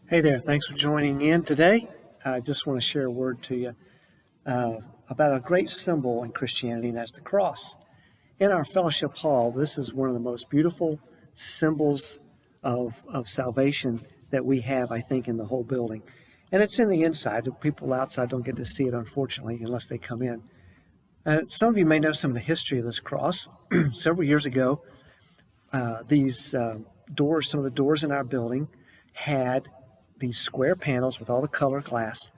Hey there, thanks for joining in today. I just want to share a word to you about a great symbol in Christianity, and that's the cross. In our fellowship hall, this is one of the most beautiful symbols of salvation that we have, I think, in the whole building. And it's in the inside. The people outside don't get to see it, unfortunately, unless they come in. Some of you may know some of the history of this cross. Several years ago, these doors, some of the doors in our building had these square panels with all the color glass,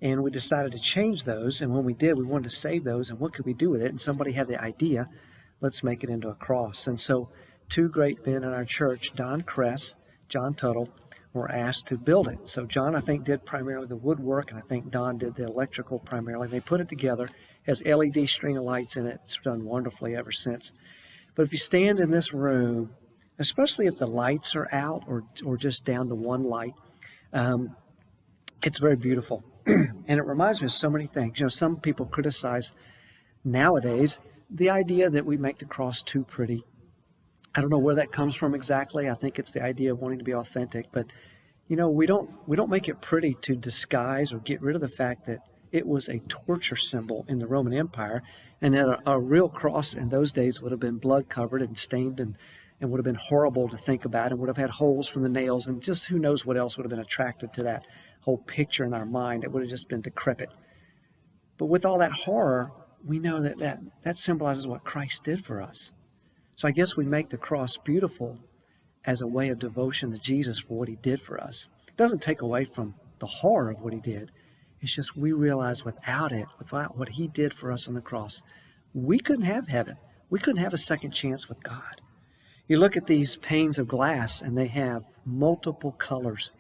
and we decided to change those. And when we did, we wanted to save those, and what could we do with it? And somebody had the idea, let's make it into a cross. And so two great men in our church, Don Kress, John Tuttle, were asked to build it. So John, I think, did primarily the woodwork, and I think Don did the electrical primarily. They put it together, has LED string of lights in it. It's done wonderfully ever since. But if you stand in this room, especially if the lights are out or just down to one light, it's very beautiful. And it reminds me of so many things. You know, some people criticize nowadays the idea that we make the cross too pretty. I don't know where that comes from exactly. I think it's the idea of wanting to be authentic. But, you know, we don't make it pretty to disguise or get rid of the fact that it was a torture symbol in the Roman Empire, and that a real cross in those days would have been blood covered and stained and would have been horrible to think about, and would have had holes from the nails, and just who knows what else would have been attracted to that whole picture in our mind. It would have just been decrepit. But with all that horror, we know that symbolizes what Christ did for us. So I guess we make the cross beautiful as a way of devotion to Jesus for what he did for us. It doesn't take away from the horror of what he did. It's just we realize without what he did for us on the cross, we couldn't have heaven. We couldn't have a second chance with God. You look at these panes of glass, and they have multiple colors.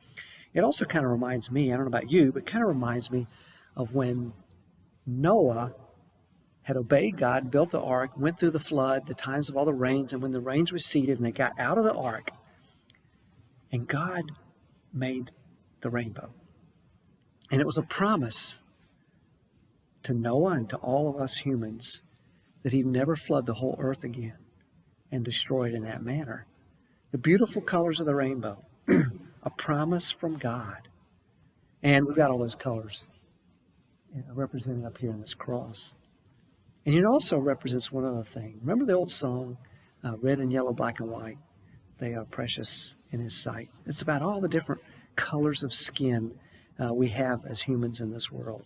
It also kind of reminds me, I don't know about you, but kind of reminds me of when Noah had obeyed God, built the ark, went through the flood, the times of all the rains, and when the rains receded and they got out of the ark, and God made the rainbow. And it was a promise to Noah and to all of us humans that he'd never flood the whole earth again and destroy it in that manner. The beautiful colors of the rainbow, a promise from God. And we've got all those colors represented up here in this cross. And it also represents one other thing. Remember the old song, red and yellow, black and white? They are precious in his sight. It's about all the different colors of skin we have as humans in this world.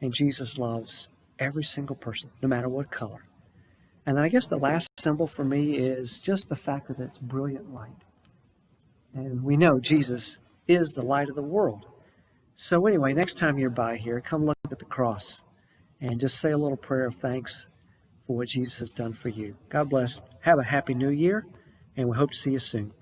And Jesus loves every single person, no matter what color. And then I guess the last symbol for me is just the fact that it's brilliant light. And we know Jesus is the light of the world. So anyway, next time you're by here, come look at the cross and just say a little prayer of thanks for what Jesus has done for you. God bless. Have a happy new year, and we hope to see you soon.